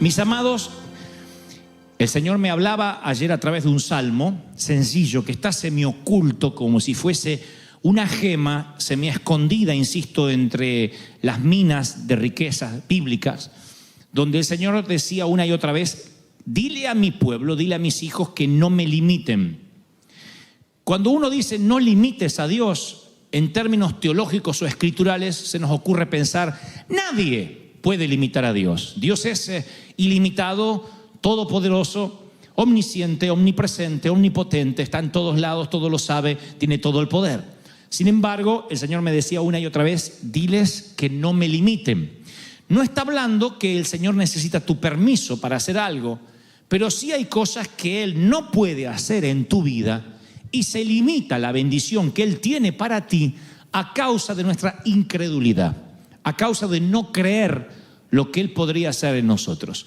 Mis amados, el Señor me hablaba ayer a través de un salmo sencillo que está semioculto, como si fuese una gema semiescondida, insisto, entre las minas de riquezas bíblicas, donde el Señor decía una y otra vez: dile a mi pueblo, dile a mis hijos que no me limiten. Cuando uno dice no limites a Dios en términos teológicos o escriturales, se nos ocurre pensar: nadie puede limitar a Dios. Dios es ilimitado, todopoderoso, omnisciente, omnipresente, omnipotente, está en todos lados, todo lo sabe, tiene todo el poder. Sin embargo, el Señor me decía una y otra vez: diles que no me limiten. No está hablando que el Señor necesita tu permiso para hacer algo, pero sí hay cosas que Él no puede hacer en tu vida y se limita la bendición que Él tiene para ti a causa de nuestra incredulidad, a causa de no creer lo que Él podría hacer en nosotros.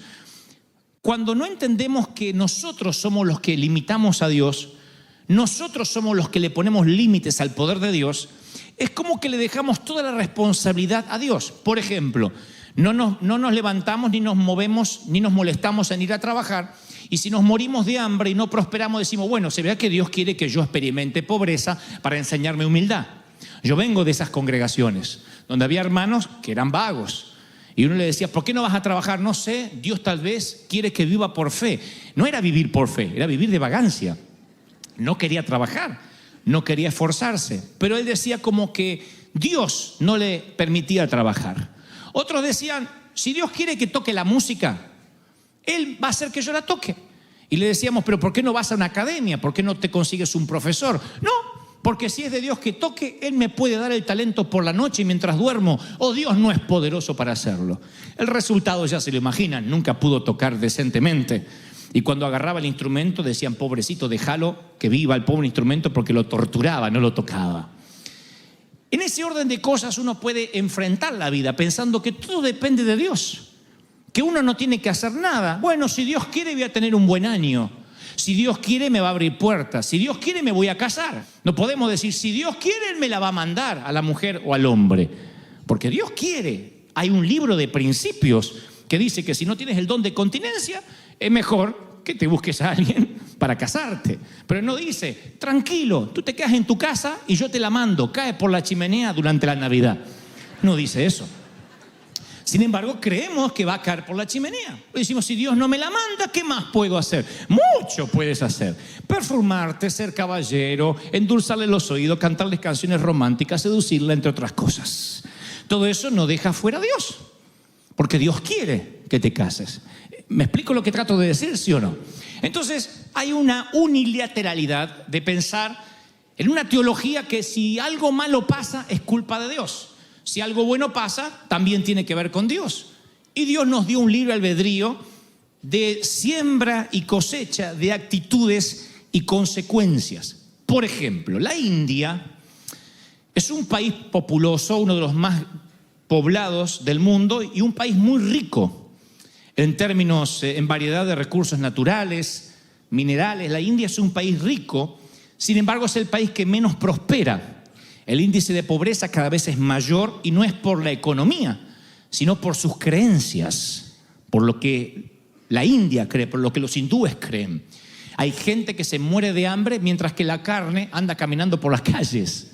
Cuando no entendemos que nosotros somos los que limitamos a Dios, nosotros somos los que le ponemos límites al poder de Dios, es como que le dejamos toda la responsabilidad a Dios. Por ejemplo, no nos levantamos, ni nos movemos, ni nos molestamos en ir a trabajar, y si nos morimos de hambre y no prosperamos, decimos: bueno, se vea que Dios quiere que yo experimente pobreza para enseñarme humildad. Yo vengo de esas congregaciones donde había hermanos que eran vagos, y uno le decía: ¿por qué no vas a trabajar? No sé, Dios tal vez quiere que viva por fe. No era vivir por fe, era vivir de vagancia. No quería trabajar, no quería esforzarse, pero él decía como que Dios no le permitía trabajar. Otros decían: si Dios quiere que toque la música, Él va a hacer que yo la toque. Y le decíamos: pero ¿por qué no vas a una academia? ¿Por qué no te consigues un profesor? No, porque si es de Dios que toque, Él me puede dar el talento por la noche mientras duermo, o Dios no es poderoso para hacerlo. El resultado ya se lo imaginan: nunca pudo tocar decentemente. Y cuando agarraba el instrumento decían: pobrecito, déjalo que viva el pobre instrumento, porque lo torturaba, no lo tocaba. En ese orden de cosas uno puede enfrentar la vida pensando que todo depende de Dios, que uno no tiene que hacer nada. Bueno, si Dios quiere voy a tener un buen año, si Dios quiere me va a abrir puertas, si Dios quiere me voy a casar. No podemos decir: si Dios quiere Él me la va a mandar a la mujer o al hombre, porque Dios quiere. Hay un libro de principios que dice que si no tienes el don de continencia, es mejor que te busques a alguien para casarte. Pero no dice: tranquilo, tú te quedas en tu casa y yo te la mando, cae por la chimenea durante la Navidad. No dice eso. Sin embargo, creemos que va a caer por la chimenea. Decimos: si Dios no me la manda, ¿qué más puedo hacer? Mucho puedes hacer: perfumarte, ser caballero, endulzarle los oídos, cantarles canciones románticas, seducirla, entre otras cosas. Todo eso no deja fuera a Dios, porque Dios quiere que te cases. ¿Me explico lo que trato de decir, sí o no? Entonces, hay una unilateralidad de pensar en una teología que si algo malo pasa es culpa de Dios. Si algo bueno pasa, también tiene que ver con Dios. Y Dios nos dio un libre albedrío de siembra y cosecha de actitudes y consecuencias. Por ejemplo, la India es un país populoso, uno de los más poblados del mundo, y un país muy rico en términos, en variedad de recursos naturales, minerales. La India es un país rico, sin embargo es el país que menos prospera. El índice de pobreza cada vez es mayor, y no es por la economía, sino por sus creencias, por lo que la India cree, por lo que los hindúes creen. Hay gente que se muere de hambre mientras que la carne anda caminando por las calles.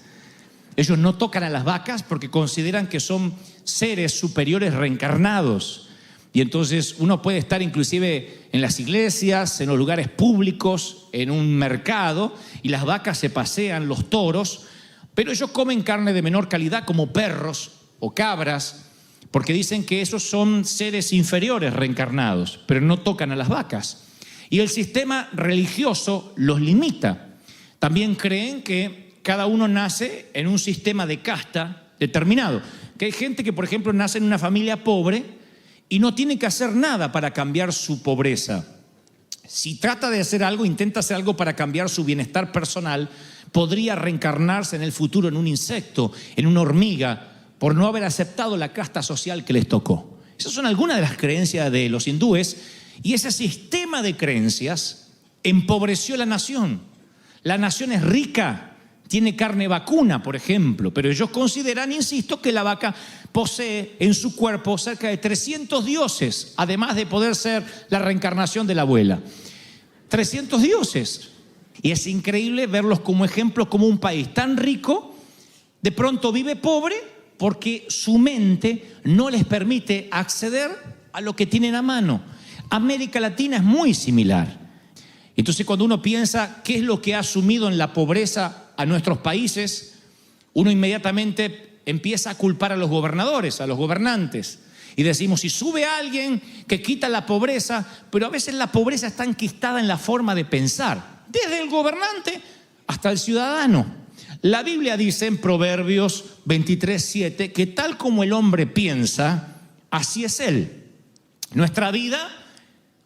Ellos no tocan a las vacas porque consideran que son seres superiores reencarnados. Y entonces uno puede estar inclusive en las iglesias, en los lugares públicos, en un mercado, y las vacas se pasean, los toros, pero ellos comen carne de menor calidad, como perros o cabras, porque dicen que esos son seres inferiores reencarnados, pero no tocan a las vacas. Y el sistema religioso los limita. También creen que cada uno nace en un sistema de casta determinado, que hay gente que, por ejemplo, nace en una familia pobre y no tiene que hacer nada para cambiar su pobreza. Si trata de hacer algo, intenta hacer algo para cambiar su bienestar personal, podría reencarnarse en el futuro en un insecto, en una hormiga, por no haber aceptado la casta social que les tocó. Esas son algunas de las creencias de los hindúes, y ese sistema de creencias empobreció la nación. La nación es rica, tiene carne vacuna, por ejemplo, pero ellos consideran, insisto, que la vaca posee en su cuerpo cerca de 300 dioses, además de poder ser la reencarnación de la abuela. 300 dioses. Y es increíble verlos como ejemplo, como un país tan rico, de pronto vive pobre porque su mente no les permite acceder a lo que tienen a mano. América Latina es muy similar. Entonces, cuando uno piensa qué es lo que ha sumido en la pobreza a nuestros países, uno inmediatamente empieza a culpar a los gobernadores, a los gobernantes. Y decimos, si sube alguien que quita la pobreza, pero a veces la pobreza está enquistada en la forma de pensar, desde el gobernante hasta el ciudadano. La Biblia dice en Proverbios 23:7 que tal como el hombre piensa, así es él. Nuestra vida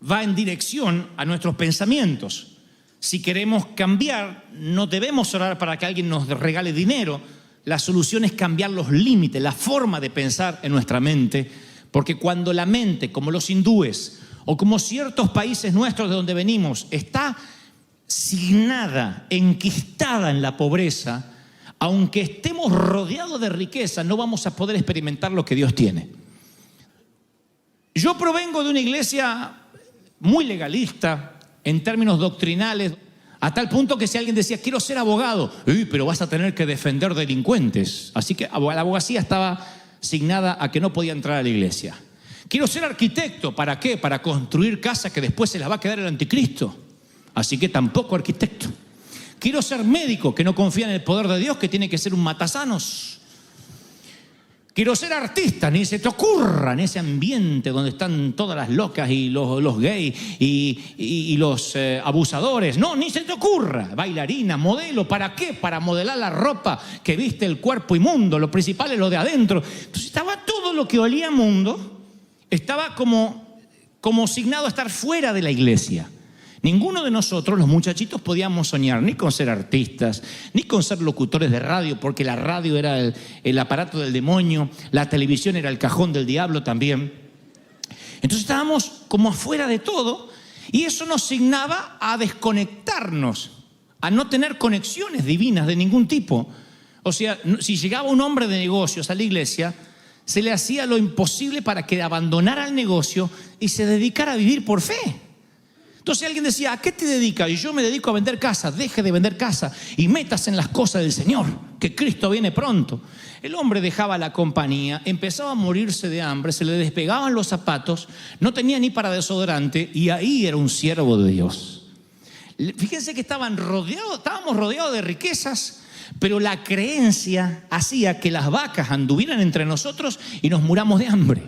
va en dirección a nuestros pensamientos. Si queremos cambiar, no debemos orar para que alguien nos regale dinero. La solución es cambiar los límites, la forma de pensar en nuestra mente, porque cuando la mente, como los hindúes o como ciertos países nuestros de donde venimos, está signada, enquistada en la pobreza, aunque estemos rodeados de riqueza, no vamos a poder experimentar lo que Dios tiene. Yo provengo de una iglesia muy legalista en términos doctrinales, a tal punto que si alguien decía, quiero ser abogado, pero vas a tener que defender delincuentes. Así que la abogacía estaba signada a que no podía entrar a la iglesia. Quiero ser arquitecto, ¿para qué? Para construir casas que después se las va a quedar el anticristo. Así que tampoco arquitecto. Quiero ser médico, que no confía en el poder de Dios, que tiene que ser un matasanos. Quiero ser artista, ni se te ocurra en ese ambiente donde están todas las locas y los gays y los abusadores. No, ni se te ocurra. Bailarina, modelo, ¿para qué? Para modelar la ropa que viste el cuerpo inmundo. Lo principal es lo de adentro. Entonces estaba todo lo que olía a mundo, estaba como signado a estar fuera de la iglesia. Ninguno de nosotros, los muchachitos, podíamos soñar ni con ser artistas, ni con ser locutores de radio, porque la radio era el aparato del demonio, la televisión era el cajón del diablo también. Entonces estábamos como afuera de todo, y eso nos signaba a desconectarnos, a no tener conexiones divinas de ningún tipo. O sea, si llegaba un hombre de negocios a la iglesia, se le hacía lo imposible para que abandonara el negocio y se dedicara a vivir por fe. Entonces alguien decía, ¿a qué te dedicas? Y yo me dedico a vender casa. Deje de vender casa y métase en las cosas del Señor, que Cristo viene pronto. El hombre dejaba la compañía, empezaba a morirse de hambre, se le despegaban los zapatos, no tenía ni para desodorante, y ahí era un siervo de Dios. Fíjense que estábamos rodeados de riquezas, pero la creencia hacía que las vacas anduvieran entre nosotros y nos muramos de hambre.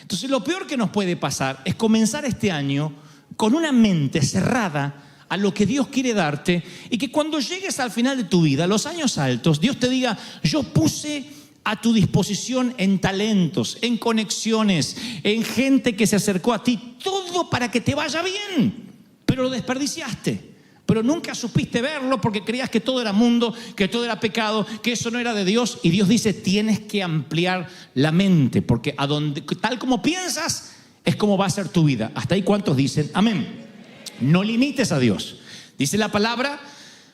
Entonces lo peor que nos puede pasar es comenzar este año con una mente cerrada a lo que Dios quiere darte, y que cuando llegues al final de tu vida, los años altos, Dios te diga, yo puse a tu disposición en talentos, en conexiones, en gente que se acercó a ti, todo para que te vaya bien, pero lo desperdiciaste. Pero nunca supiste verlo porque creías que todo era mundo, que todo era pecado, que eso no era de Dios. Y Dios dice, tienes que ampliar la mente, porque tal como piensas es como va a ser tu vida. Hasta ahí, ¿cuántos dicen amén? No limites a Dios. Dice la palabra,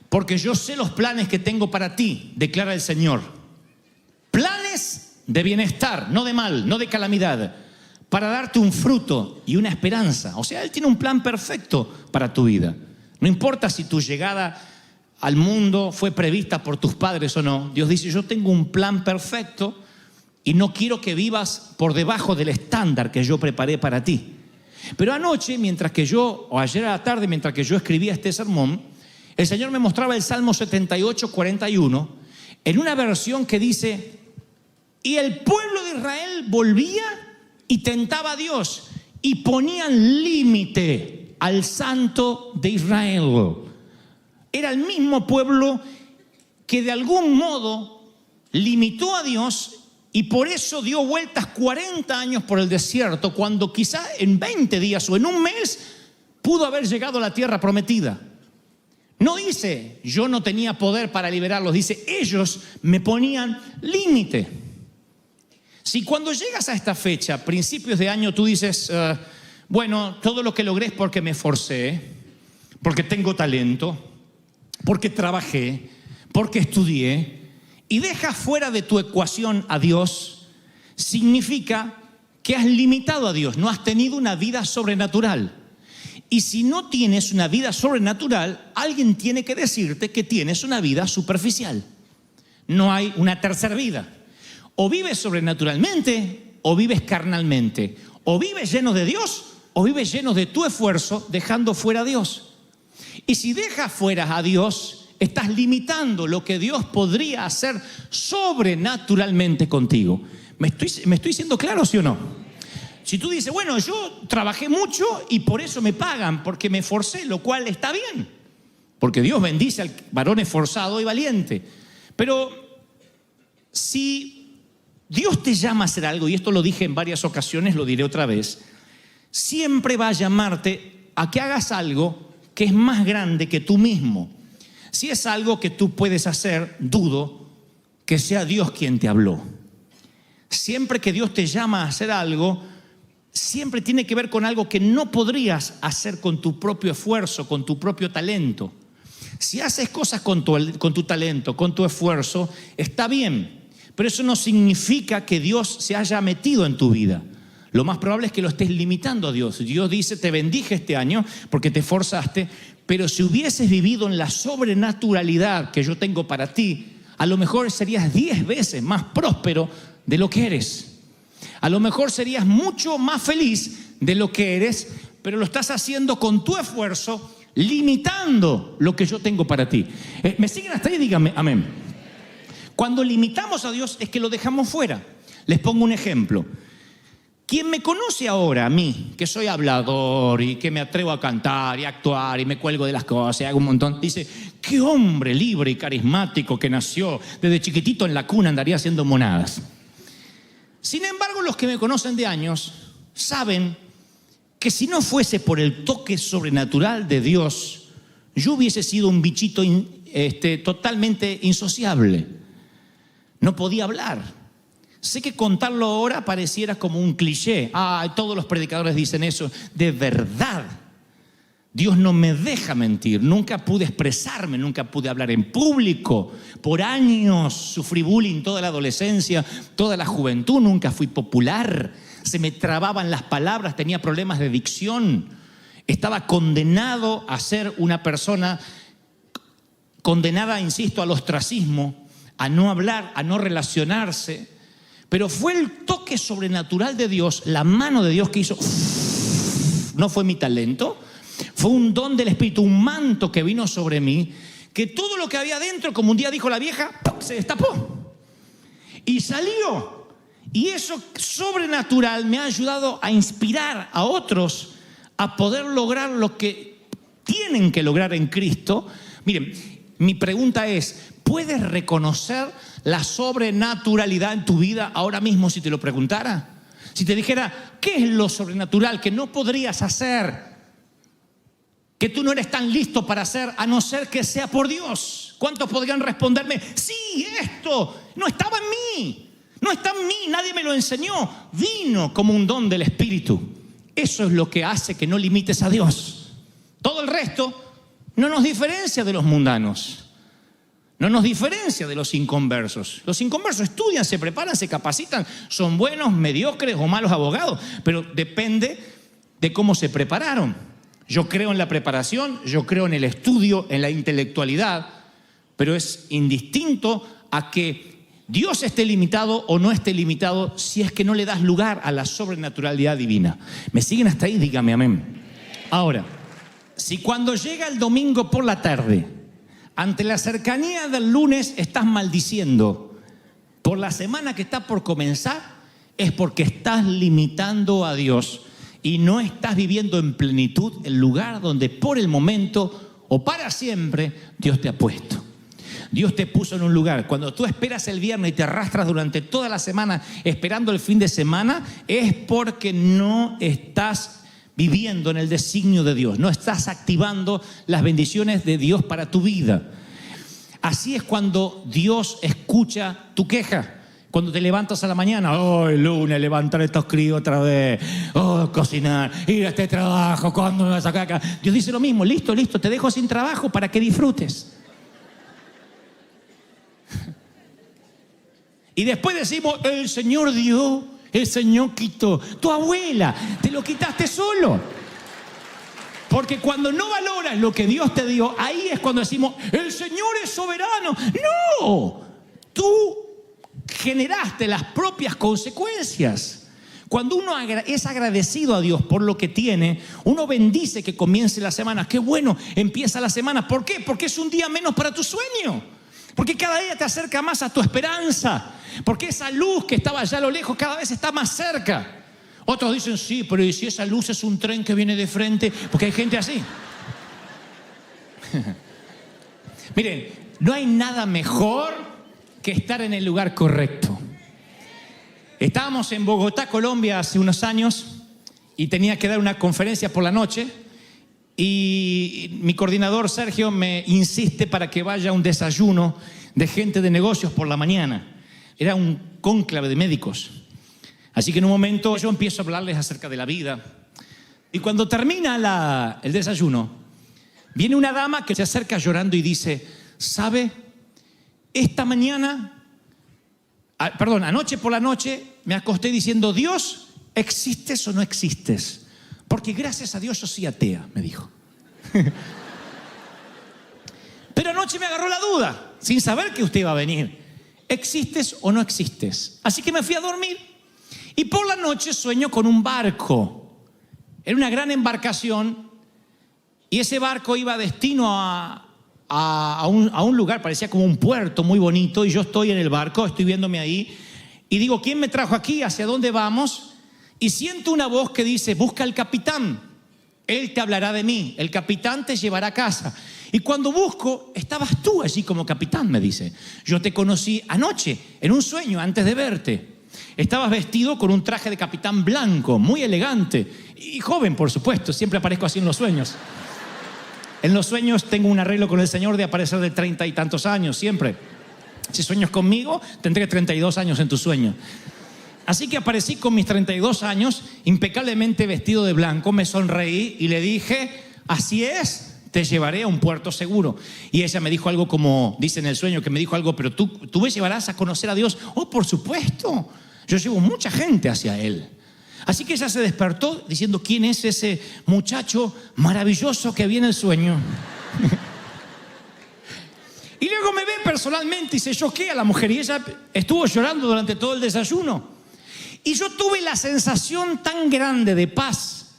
porque yo sé los planes que tengo para ti, declara el Señor. Planes de bienestar, no de mal, no de calamidad, para darte un fruto y una esperanza. O sea, Él tiene un plan perfecto para tu vida. No importa si tu llegada al mundo fue prevista por tus padres o no. Dios dice, yo tengo un plan perfecto y no quiero que vivas por debajo del estándar que yo preparé para ti. Pero anoche, o ayer a la tarde, mientras que yo escribía este sermón, el Señor me mostraba el Salmo 78, 41, en una versión que dice, y el pueblo de Israel volvía y tentaba a Dios, y ponían límite al Santo de Israel. Era el mismo pueblo que de algún modo limitó a Dios, y por eso dio vueltas 40 años por el desierto, cuando quizá en 20 días o en un mes pudo haber llegado a la tierra prometida. No dice, yo no tenía poder para liberarlos, dice, ellos me ponían límite. Si cuando llegas a esta fecha, principios de año, tú dices, bueno, todo lo que logré es porque me esforcé, porque tengo talento, porque trabajé, porque estudié, y dejas fuera de tu ecuación a Dios, significa que has limitado a Dios, no has tenido una vida sobrenatural. Y si no tienes una vida sobrenatural, alguien tiene que decirte que tienes una vida superficial. No hay una tercera vida. O vives sobrenaturalmente o vives carnalmente. O vives lleno de Dios o vives lleno de tu esfuerzo dejando fuera a Dios. Y si dejas fuera a Dios, estás limitando lo que Dios podría hacer sobrenaturalmente contigo. ¿Me estoy siendo claro, sí o no? Si tú dices, bueno, yo trabajé mucho y por eso me pagan, porque me esforcé, lo cual está bien. Porque Dios bendice al varón esforzado y valiente. Pero si Dios te llama a hacer algo, y esto lo dije en varias ocasiones, lo diré otra vez, siempre va a llamarte a que hagas algo que es más grande que tú mismo. Si es algo que tú puedes hacer, dudo que sea Dios quien te habló. Siempre que Dios te llama a hacer algo, siempre tiene que ver con algo que no podrías hacer con tu propio esfuerzo, con tu propio talento. Si haces cosas con tu talento, con tu esfuerzo, está bien, pero eso no significa que Dios se haya metido en tu vida. Lo más probable es que lo estés limitando a Dios. Dios dice, te bendije este año porque te esforzaste, pero si hubieses vivido en la sobrenaturalidad que yo tengo para ti, a lo mejor serías 10 veces más próspero de lo que eres. A lo mejor serías mucho más feliz de lo que eres, pero lo estás haciendo con tu esfuerzo, limitando lo que yo tengo para ti. ¿Me siguen hasta ahí? Díganme amén. Cuando limitamos a Dios es que lo dejamos fuera. Les pongo un ejemplo. Quien me conoce ahora, a mí, que soy hablador y que me atrevo a cantar y a actuar y me cuelgo de las cosas y hago un montón, dice, qué hombre libre y carismático que nació, desde chiquitito en la cuna andaría haciendo monadas. Sin embargo, los que me conocen de años saben que si no fuese por el toque sobrenatural de Dios, yo hubiese sido un bichito totalmente insociable. No podía hablar. Sé que contarlo ahora pareciera como un cliché. Todos los predicadores dicen eso. De verdad, Dios no me deja mentir. Nunca pude expresarme, nunca pude hablar en público. Por años sufrí bullying toda la adolescencia, toda la juventud. Nunca fui popular. Se me trababan las palabras, tenía problemas de dicción. Estaba condenado a ser una persona condenada, insisto, al ostracismo, a no hablar, a no relacionarse. Pero fue el toque sobrenatural de Dios, la mano de Dios que hizo. No fue mi talento, fue un don del Espíritu, un manto que vino sobre mí, que todo lo que había dentro, como un día dijo la vieja, se destapó y salió. Y eso sobrenatural me ha ayudado a inspirar a otros a poder lograr lo que tienen que lograr en Cristo. Miren, mi pregunta es, ¿puedes reconocer la sobrenaturalidad en tu vida ahora mismo si te lo preguntara? Si te dijera, ¿qué es lo sobrenatural que no podrías hacer? Que tú no eres tan listo para hacer a no ser que sea por Dios. ¿Cuántos podrían responderme? Sí, esto no estaba en mí. No está en mí, nadie me lo enseñó. Vino como un don del Espíritu. Eso es lo que hace que no limites a Dios. Todo el resto no nos diferencia de los mundanos. No nos diferencia de los inconversos. Los inconversos estudian, se preparan, se capacitan, son buenos, mediocres o malos abogados, pero depende de cómo se prepararon. Yo creo en la preparación, yo creo en el estudio, en la intelectualidad, pero es indistinto a que Dios esté limitado o no esté limitado si es que no le das lugar a la sobrenaturalidad divina. ¿Me siguen hasta ahí? Dígame amén. Ahora, si cuando llega el domingo por la tarde, ante la cercanía del lunes estás maldiciendo por la semana que está por comenzar, es porque estás limitando a Dios y no estás viviendo en plenitud el lugar donde por el momento o para siempre Dios te ha puesto. Dios te puso en un lugar. Cuando tú esperas el viernes y te arrastras durante toda la semana esperando el fin de semana, es porque no estás viviendo en el designio de Dios, no estás activando las bendiciones de Dios para tu vida. Así es cuando Dios escucha tu queja. Cuando te levantas a la mañana, el lunes levantar estos críos otra vez, cocinar, ir a este trabajo, ¿cuándo me vas a sacar acá? Dios dice lo mismo, listo, te dejo sin trabajo para que disfrutes. Y después decimos, el Señor dio, el Señor quitó. Tu abuela, te lo quitaste solo. Porque cuando no valoras lo que Dios te dio, ahí es cuando decimos, el Señor es soberano. No, tú generaste las propias consecuencias. Cuando uno es agradecido a Dios por lo que tiene, uno bendice que comience la semana. Qué bueno, empieza la semana. ¿Por qué? Porque es un día menos para tu sueño. Porque cada día te acerca más a tu esperanza. Porque esa luz que estaba allá a lo lejos cada vez está más cerca. Otros dicen, sí, pero ¿y si esa luz es un tren que viene de frente? Porque hay gente así. Miren, no hay nada mejor que estar en el lugar correcto. Estábamos en Bogotá, Colombia, hace unos años y tenía que dar una conferencia por la noche y mi coordinador Sergio me insiste para que vaya a un desayuno de gente de negocios por la mañana. Era un cónclave de médicos. Así que en un momento yo empiezo a hablarles acerca de la vida y cuando termina el desayuno viene una dama que se acerca llorando y dice, ¿sabe? Anoche por la noche me acosté diciendo, Dios, ¿existes o no existes? Porque gracias a Dios yo soy atea, me dijo. Pero anoche me agarró la duda, sin saber que usted iba a venir. ¿Existes o no existes? Así que me fui a dormir y por la noche sueño con un barco. Era una gran embarcación y ese barco iba destino a un lugar, parecía como un puerto muy bonito y yo estoy en el barco, estoy viéndome ahí y digo, ¿quién me trajo aquí? ¿Hacia dónde vamos? Y siento una voz que dice, busca al capitán, él te hablará de mí, el capitán te llevará a casa. Y cuando busco, estabas tú allí como capitán, me dice. Yo te conocí anoche, en un sueño, antes de verte. Estabas vestido con un traje de capitán blanco, muy elegante y joven, por supuesto, siempre aparezco así en los sueños. En los sueños tengo un arreglo con el Señor de aparecer de 30 y tantos años, siempre. Si sueñas conmigo, tendré 32 años en tu sueño. Así que aparecí con mis 32 años, impecablemente vestido de blanco, me sonreí y le dije, así es, te llevaré a un puerto seguro. Y ella me dijo algo como, dice en el sueño que me dijo algo, pero tú me llevarás a conocer a Dios. Oh, por supuesto, yo llevo mucha gente hacia Él. Así que ella se despertó diciendo, ¿quién es ese muchacho maravilloso que vi en el sueño? Y luego me ve personalmente y se choquea la mujer y ella estuvo llorando durante todo el desayuno. Y yo tuve la sensación tan grande de paz.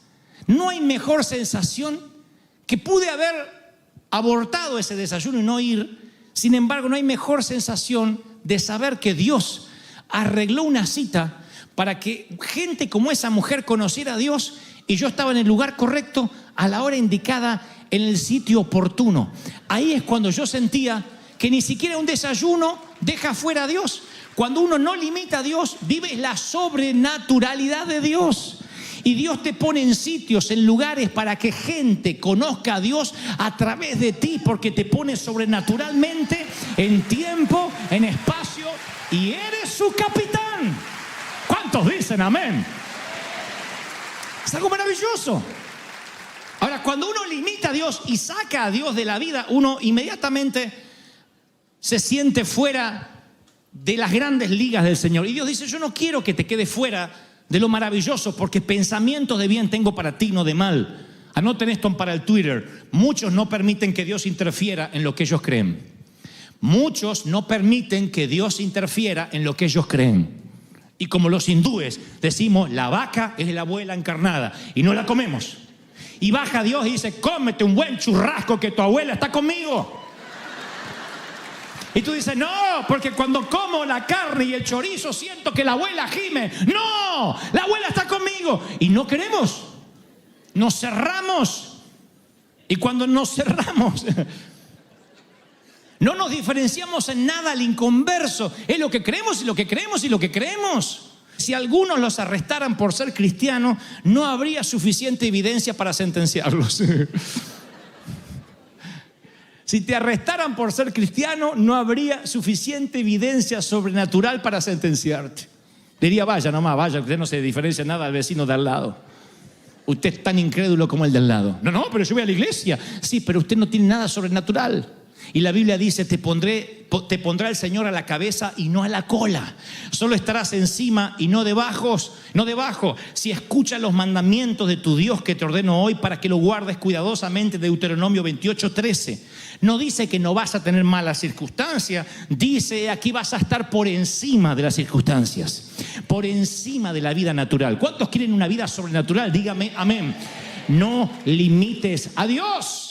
No hay mejor sensación que pude haber abortado ese desayuno y no ir. Sin embargo, no hay mejor sensación de saber que Dios arregló una cita para que gente como esa mujer conociera a Dios y yo estaba en el lugar correcto a la hora indicada en el sitio oportuno. Ahí es cuando yo sentía que ni siquiera un desayuno deja fuera a Dios. Cuando uno no limita a Dios, vives la sobrenaturalidad de Dios. Y Dios te pone en sitios, en lugares para que gente conozca a Dios a través de ti, porque te pone sobrenaturalmente en tiempo, en espacio y eres su capitán. ¿Cuántos dicen amén? Es algo maravilloso. Ahora, cuando uno limita a Dios y saca a Dios de la vida, uno inmediatamente se siente fuera de las grandes ligas del Señor. Y Dios dice, yo no quiero que te quedes fuera de lo maravilloso, porque pensamientos de bien tengo para ti, no de mal. Anoten esto para el Twitter. Muchos no permiten que Dios interfiera en lo que ellos creen. Muchos no permiten que Dios interfiera en lo que ellos creen. Y como los hindúes decimos, la vaca es la abuela encarnada y no la comemos. Y baja Dios y dice, cómete un buen churrasco que tu abuela está conmigo. Y tú dices, no, porque cuando como la carne y el chorizo siento que la abuela gime. No, la abuela está conmigo. Y no queremos. Nos cerramos. Y cuando nos cerramos, no nos diferenciamos en nada al inconverso. Es lo que creemos y lo que creemos y lo que creemos. Si algunos los arrestaran por ser cristianos, no habría suficiente evidencia para sentenciarlos. Si te arrestaran por ser cristiano, no habría suficiente evidencia sobrenatural para sentenciarte. Diría, vaya nomás, vaya, usted no se diferencia nada al vecino de al lado. Usted es tan incrédulo como el de al lado. No, pero yo voy a la iglesia. Sí, pero usted no tiene nada sobrenatural. Y la Biblia dice, te pondrá el Señor a la cabeza y no a la cola. Solo estarás encima y no debajo. Si escuchas los mandamientos de tu Dios que te ordeno hoy para que lo guardes cuidadosamente, Deuteronomio 28:13. No dice que no vas a tener malas circunstancias. Dice, aquí vas a estar por encima de las circunstancias. Por encima de la vida natural. ¿Cuántos quieren una vida sobrenatural? Dígame amén. No limites a Dios.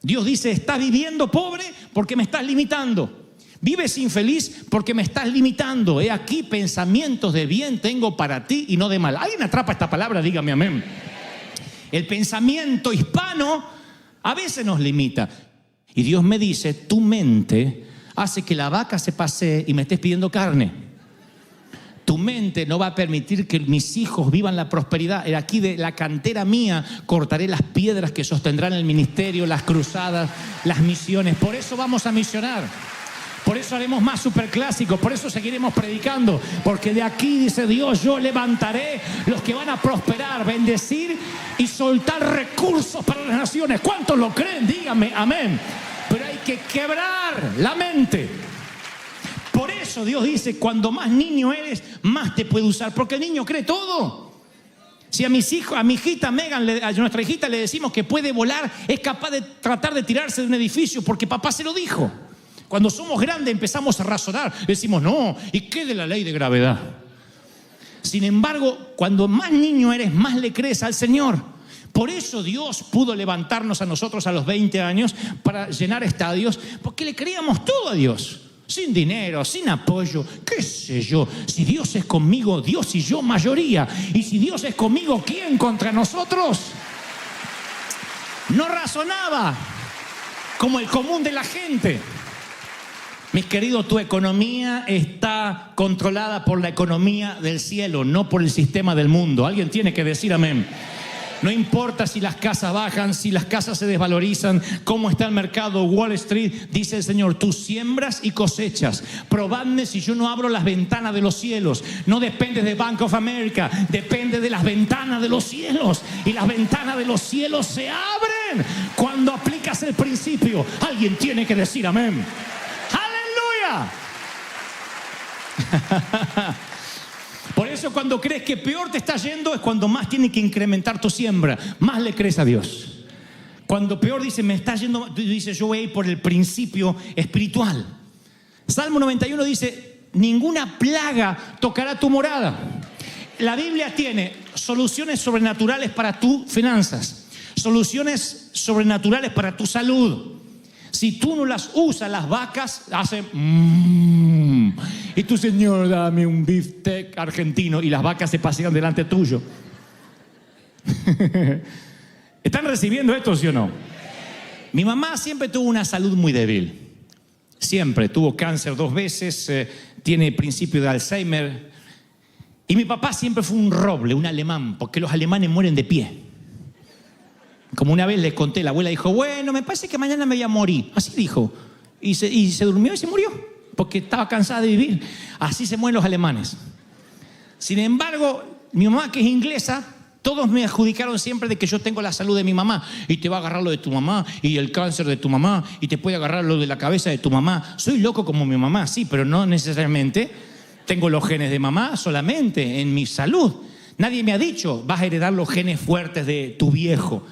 Dios dice, estás viviendo pobre porque me estás limitando. Vives infeliz porque me estás limitando. He aquí pensamientos de bien tengo para ti y no de mal. ¿Alguien atrapa esta palabra? Dígame amén. El pensamiento hispano a veces nos limita. Y Dios me dice, tu mente hace que la vaca se pasee y me estés pidiendo carne. Tu mente no va a permitir que mis hijos vivan la prosperidad. Aquí de la cantera mía cortaré las piedras que sostendrán el ministerio, las cruzadas, las misiones. Por eso vamos a misionar. Por eso haremos más superclásicos. Por eso seguiremos predicando. Porque de aquí, dice Dios, yo levantaré los que van a prosperar, bendecir y soltar recursos para las naciones. ¿Cuántos lo creen? Díganme amén. Pero hay que quebrar la mente. Por eso Dios dice, cuando más niño eres, más te puede usar. Porque el niño cree todo. Si a mis hijos, a mi hijita Megan, a nuestra hijita le decimos que puede volar, es capaz de tratar de tirarse de un edificio porque papá se lo dijo. Cuando somos grandes empezamos a razonar. Decimos, no, ¿y qué de la ley de gravedad? Sin embargo, cuando más niño eres, más le crees al Señor. Por eso Dios pudo levantarnos a nosotros a los 20 años para llenar estadios, porque le creíamos todo a Dios. Sin dinero, sin apoyo, qué sé yo. Si Dios es conmigo, Dios y yo mayoría. Y si Dios es conmigo, ¿quién contra nosotros? No razonaba como el común de la gente. Mis queridos, tu economía está controlada por la economía del cielo, no por el sistema del mundo. Alguien tiene que decir amén. No importa si las casas bajan, si las casas se desvalorizan, cómo está el mercado, Wall Street, dice el Señor, tú siembras y cosechas. Probadme si yo no abro las ventanas de los cielos. No depende de Bank of America, depende de las ventanas de los cielos. Y las ventanas de los cielos se abren cuando aplicas el principio. Alguien tiene que decir amén. ¡Aleluya! Por eso cuando crees que peor te está yendo es cuando más tienes que incrementar tu siembra, más le crees a Dios. Cuando peor dice me está yendo, dice yo voy a ir por el principio espiritual. Salmo 91 dice, ninguna plaga tocará tu morada. La Biblia tiene soluciones sobrenaturales para tus finanzas, soluciones sobrenaturales para tu salud. Si tú no las usas, las vacas hacen y tu Señor, dame un beefsteak argentino, y las vacas se pasean delante tuyo. ¿Están recibiendo esto, sí o no? Mi mamá siempre tuvo una salud muy débil. Siempre tuvo cáncer 2 veces, tiene principio de Alzheimer. Y mi papá siempre fue un roble, un alemán, porque los alemanes mueren de pie. Como una vez les conté, la abuela dijo, bueno, me parece que mañana me voy a morir. Así dijo. Y se durmió y se murió, porque estaba cansada de vivir. Así se mueren los alemanes. Sin embargo, mi mamá, que es inglesa, todos me adjudicaron siempre de que yo tengo la salud de mi mamá. Y te va a agarrar lo de tu mamá, y el cáncer de tu mamá, y te puede agarrar lo de la cabeza de tu mamá. Soy loco como mi mamá, sí, pero no necesariamente tengo los genes de mamá solamente en mi salud. Nadie me ha dicho, vas a heredar los genes fuertes de tu viejo.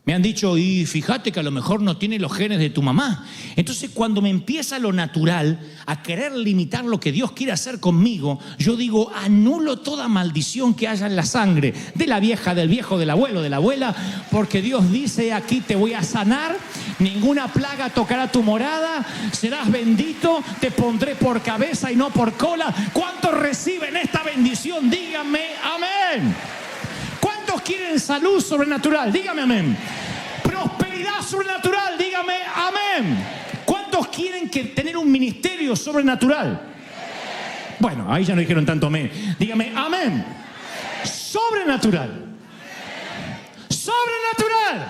Me han dicho, y fíjate que a lo mejor no tiene los genes de tu mamá. Entonces, cuando me empieza lo natural a querer limitar lo que Dios quiere hacer conmigo, yo digo, anulo toda maldición que haya en la sangre de la vieja, del viejo, del abuelo, de la abuela, porque Dios dice, aquí te voy a sanar, ninguna plaga tocará tu morada, serás bendito, te pondré por cabeza y no por cola. ¿Cuántos reciben esta bendición? Díganme amén. ¿Cuántos quieren salud sobrenatural? Dígame amén. Prosperidad sobrenatural, dígame amén. ¿Cuántos quieren tener un ministerio sobrenatural? Bueno, ahí ya no dijeron tanto amén. Dígame amén. Sobrenatural. Sobrenatural.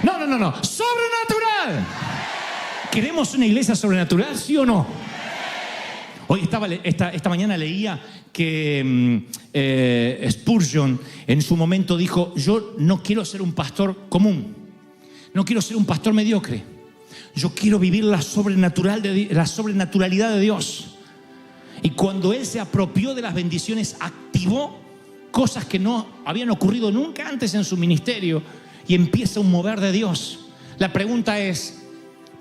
No. Sobrenatural. ¿Queremos una iglesia sobrenatural, sí o no? Hoy esta mañana leía que Spurgeon en su momento dijo, yo no quiero ser un pastor común, no quiero ser un pastor mediocre, Yo quiero vivir la sobrenaturalidad de Dios. Y cuando Él se apropió de las bendiciones, activó cosas que no habían ocurrido nunca antes en su ministerio y empieza un mover de Dios. La pregunta es,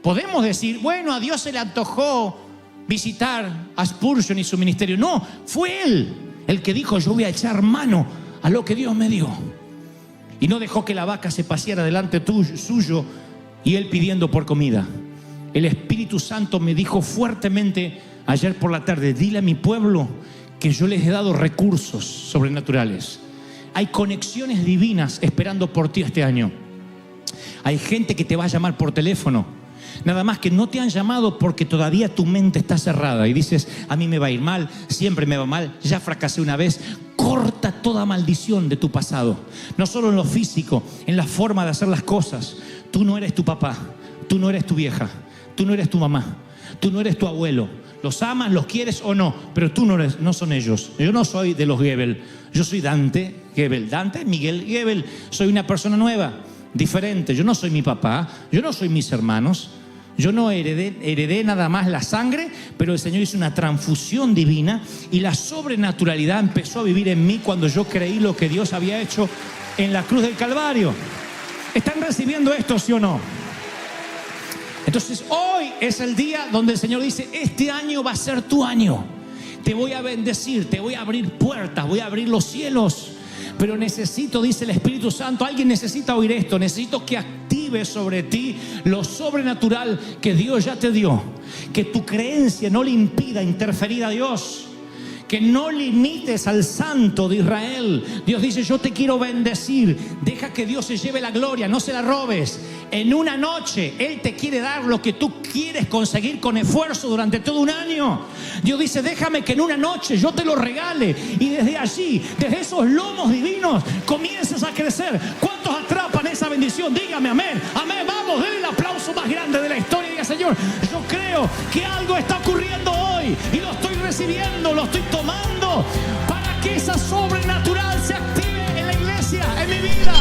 ¿podemos decir, bueno, a Dios se le antojó visitar a Spurgeon y su ministerio? No, fue Él el que dijo, yo voy a echar mano a lo que Dios me dio. Y no dejó que la vaca se paseara delante suyo y Él pidiendo por comida. El Espíritu Santo me dijo fuertemente ayer por la tarde, dile a mi pueblo que yo les he dado recursos sobrenaturales. Hay conexiones divinas esperando por ti este año. Hay gente que te va a llamar por teléfono. Nada más que no te han llamado porque todavía tu mente está cerrada y dices, a mí me va a ir mal, siempre me va mal, ya fracasé una vez. Corta toda maldición de tu pasado. No solo en lo físico, en la forma de hacer las cosas. Tú no eres tu papá, tú no eres tu vieja, tú no eres tu mamá, tú no eres tu abuelo. Los amas, los quieres o no, pero tú no son ellos. Yo no soy de los Gebel, yo soy Dante Gebel, Dante Miguel Gebel. Soy una persona nueva, diferente. Yo no soy mi papá, yo no soy mis hermanos. Yo no heredé nada más la sangre, pero el Señor hizo una transfusión divina y la sobrenaturalidad empezó a vivir en mí cuando yo creí lo que Dios había hecho en la cruz del Calvario. ¿Están recibiendo esto, sí o no? Entonces hoy es el día donde el Señor dice, este año va a ser tu año. Te voy a bendecir, te voy a abrir puertas, voy a abrir los cielos. Pero necesito, dice el Espíritu Santo, alguien necesita oír esto, necesito que active sobre ti lo sobrenatural que Dios ya te dio. Que tu creencia no le impida interferir a Dios. Que no limites al Santo de Israel. Dios dice, yo te quiero bendecir. Deja que Dios se lleve la gloria, no se la robes. En una noche Él te quiere dar lo que tú quieres conseguir con esfuerzo durante todo un año. Dios dice, déjame que en una noche yo te lo regale. Y desde allí, desde esos lomos divinos, comienzas a crecer. ¿Cuántos atrapan esa bendición? Dígame amén. Amén, vamos, denle el aplauso más grande de la historia. Y diga, Señor, yo creo que algo está ocurriendo hoy. Y lo estoy recibiendo, lo estoy tomando para que esa sobrenatural se active en la iglesia, en mi vida.